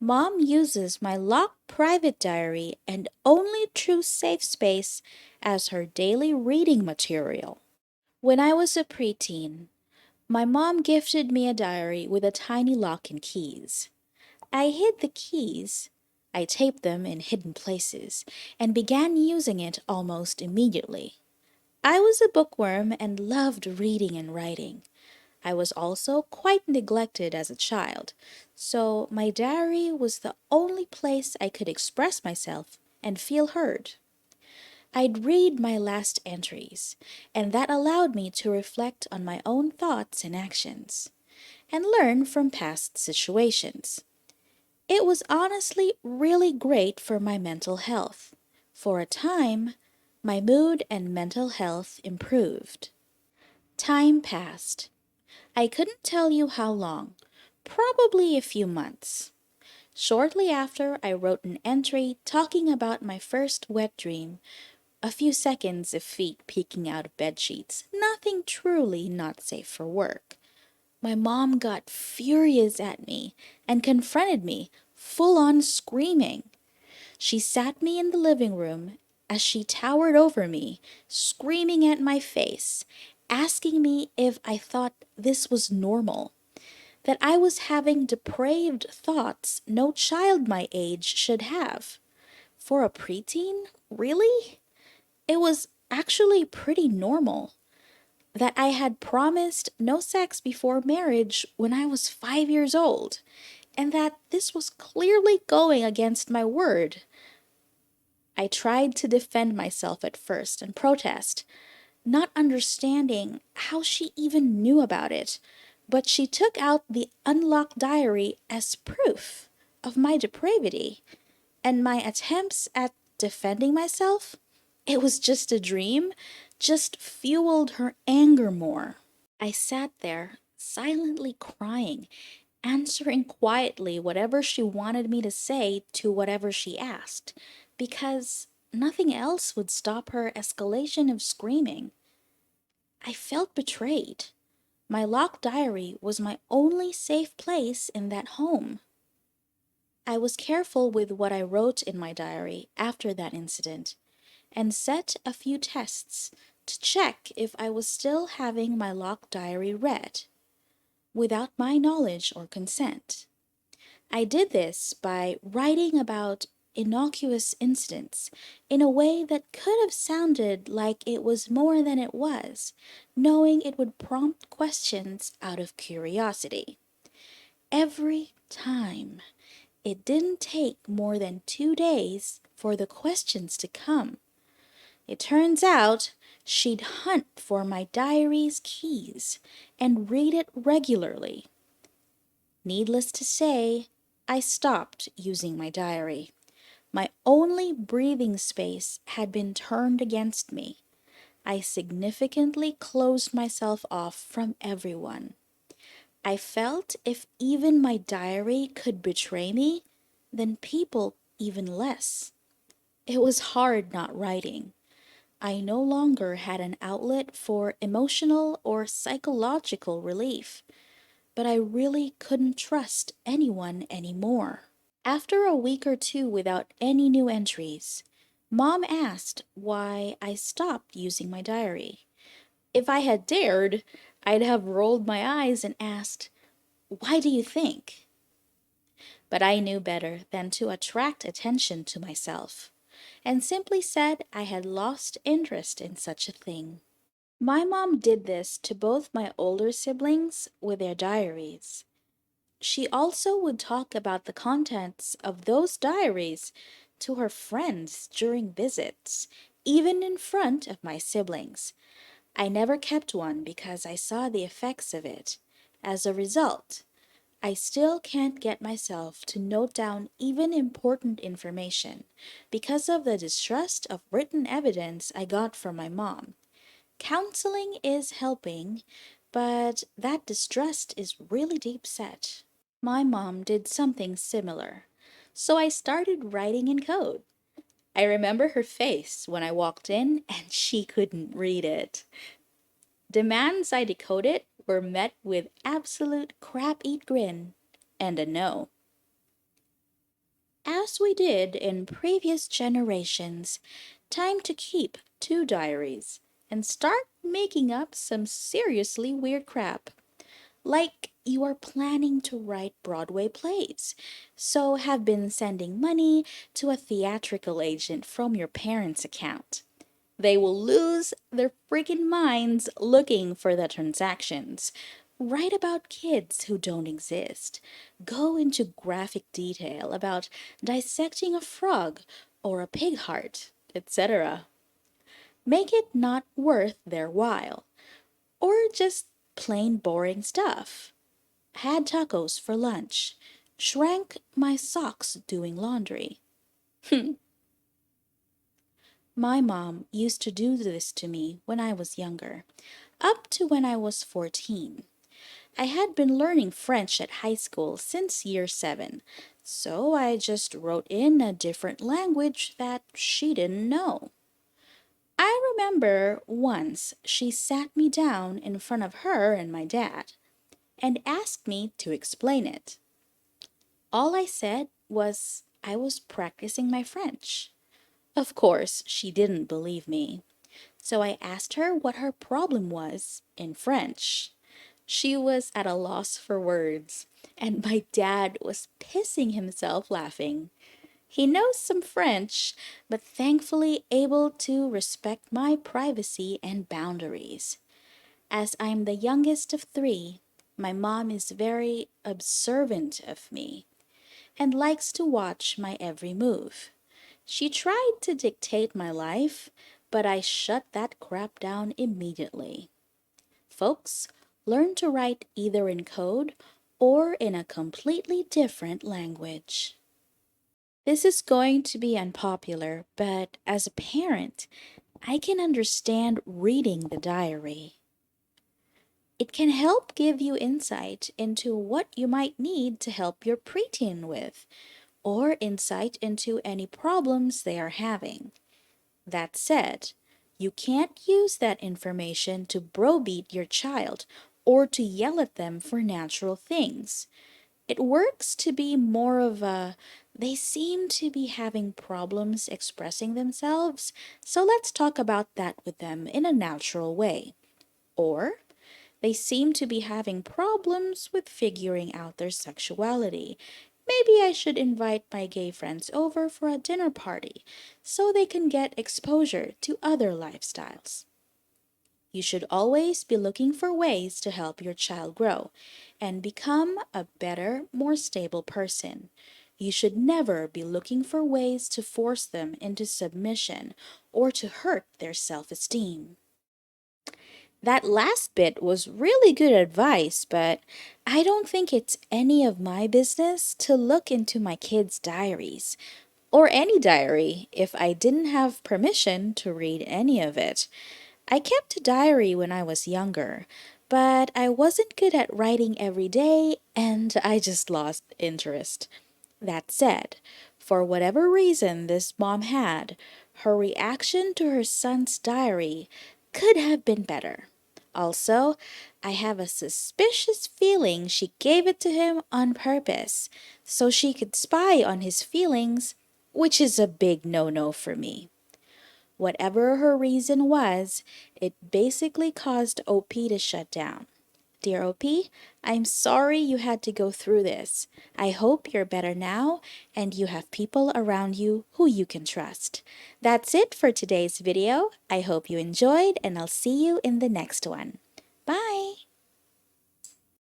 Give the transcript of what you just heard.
Mom uses my locked private diary and only true safe space as her daily reading material. When I was a preteen, my mom gifted me a diary with a tiny lock and keys. I hid the keys. I taped them in hidden places and began using it almost immediately. I was a bookworm and loved reading and writing. I was also quite neglected as a child, so my diary was the only place I could express myself and feel heard. I'd read my last entries, and that allowed me to reflect on my own thoughts and actions, and learn from past situations. It was honestly really great for my mental health. For a time, my mood and mental health improved. Time passed. I couldn't tell you how long, probably a few months. Shortly after, I wrote an entry talking about my first wet dream, a few seconds of feet peeking out of bed sheets, nothing truly not safe for work. My mom got furious at me and confronted me, full on screaming. She sat me in the living room as she towered over me, screaming at my face, asking me if I thought this was normal, that I was having depraved thoughts no child my age should have. For a preteen? Really? It was actually pretty normal. That I had promised no sex before marriage when I was 5 years old, and that this was clearly going against my word. I tried to defend myself at first and protest, not understanding how she even knew about it, but she took out the unlocked diary as proof of my depravity, and my attempts at defending myself, it was just a dream, just fueled her anger more. I sat there, silently crying, answering quietly whatever she wanted me to say to whatever she asked, because nothing else would stop her escalation of screaming. I felt betrayed. My locked diary was my only safe place in that home. I was careful with what I wrote in my diary after that incident and set a few tests to check if I was still having my locked diary read without my knowledge or consent. I did this by writing about innocuous incidents in a way that could have sounded like it was more than it was, knowing it would prompt questions out of curiosity. Every time. It didn't take more than 2 days for the questions to come. It turns out she'd hunt for my diary's keys and read it regularly. Needless to say, I stopped using my diary. My only breathing space had been turned against me. I significantly closed myself off from everyone. I felt if even my diary could betray me, then people even less. It was hard not writing. I no longer had an outlet for emotional or psychological relief, but I really couldn't trust anyone anymore. After a week or two without any new entries, Mom asked why I stopped using my diary. If I had dared, I'd have rolled my eyes and asked, "Why do you think?" But I knew better than to attract attention to myself, and simply said I had lost interest in such a thing. My mom did this to both my older siblings with their diaries. She also would talk about the contents of those diaries to her friends during visits, even in front of my siblings. I never kept one because I saw the effects of it. As a result, I still can't get myself to note down even important information because of the distrust of written evidence I got from my mom. Counseling is helping, but that distrust is really deep set. My mom did something similar, so I started writing in code. I remember her face when I walked in and she couldn't read it. Demands I decode it were met with absolute crap eat grin and a no. as we did in previous generations, time to keep 2 diaries and start making up some seriously weird crap. Like you are planning to write Broadway plays, so have been sending money to a theatrical agent from your parents' account. They will lose their freaking minds looking for the transactions. Write about kids who don't exist. Go into graphic detail about dissecting a frog or a pig heart, etc. Make it not worth their while, or just plain boring stuff. Had tacos for lunch. Shrank my socks doing laundry. My mom used to do this to me when I was younger, up to when I was 14. I had been learning French at high school since year 7, so I just wrote in a different language that she didn't know. I remember once she sat me down in front of her and my dad and asked me to explain it. All I said was I was practicing my French. Of course, she didn't believe me. So I asked her what her problem was in French. She was at a loss for words, and my dad was pissing himself laughing. He knows some French, but thankfully able to respect my privacy and boundaries. As I'm the youngest of 3, my mom is very observant of me and likes to watch my every move. She tried to dictate my life, but I shut that crap down immediately. Folks, learn to write either in code or in a completely different language. This is going to be unpopular, but as a parent, I can understand reading the diary. It can help give you insight into what you might need to help your preteen with, or insight into any problems they are having. That said, you can't use that information to browbeat your child or to yell at them for natural things. It works to be more of a, they seem to be having problems expressing themselves, so let's talk about that with them in a natural way. Or, they seem to be having problems with figuring out their sexuality. Maybe I should invite my gay friends over for a dinner party so they can get exposure to other lifestyles. You should always be looking for ways to help your child grow and become a better, more stable person. You should never be looking for ways to force them into submission or to hurt their self-esteem. That last bit was really good advice, but I don't think it's any of my business to look into my kids' diaries, or any diary, if I didn't have permission to read any of it. I kept a diary when I was younger, but I wasn't good at writing every day and I just lost interest. That said, for whatever reason this mom had, her reaction to her son's diary could have been better. Also, I have a suspicious feeling she gave it to him on purpose, so she could spy on his feelings, which is a big no-no for me. Whatever her reason was, it basically caused OP to shut down. Dear OP, I'm sorry you had to go through this. I hope you're better now and you have people around you who you can trust. That's it for today's video. I hope you enjoyed and I'll see you in the next one. Bye!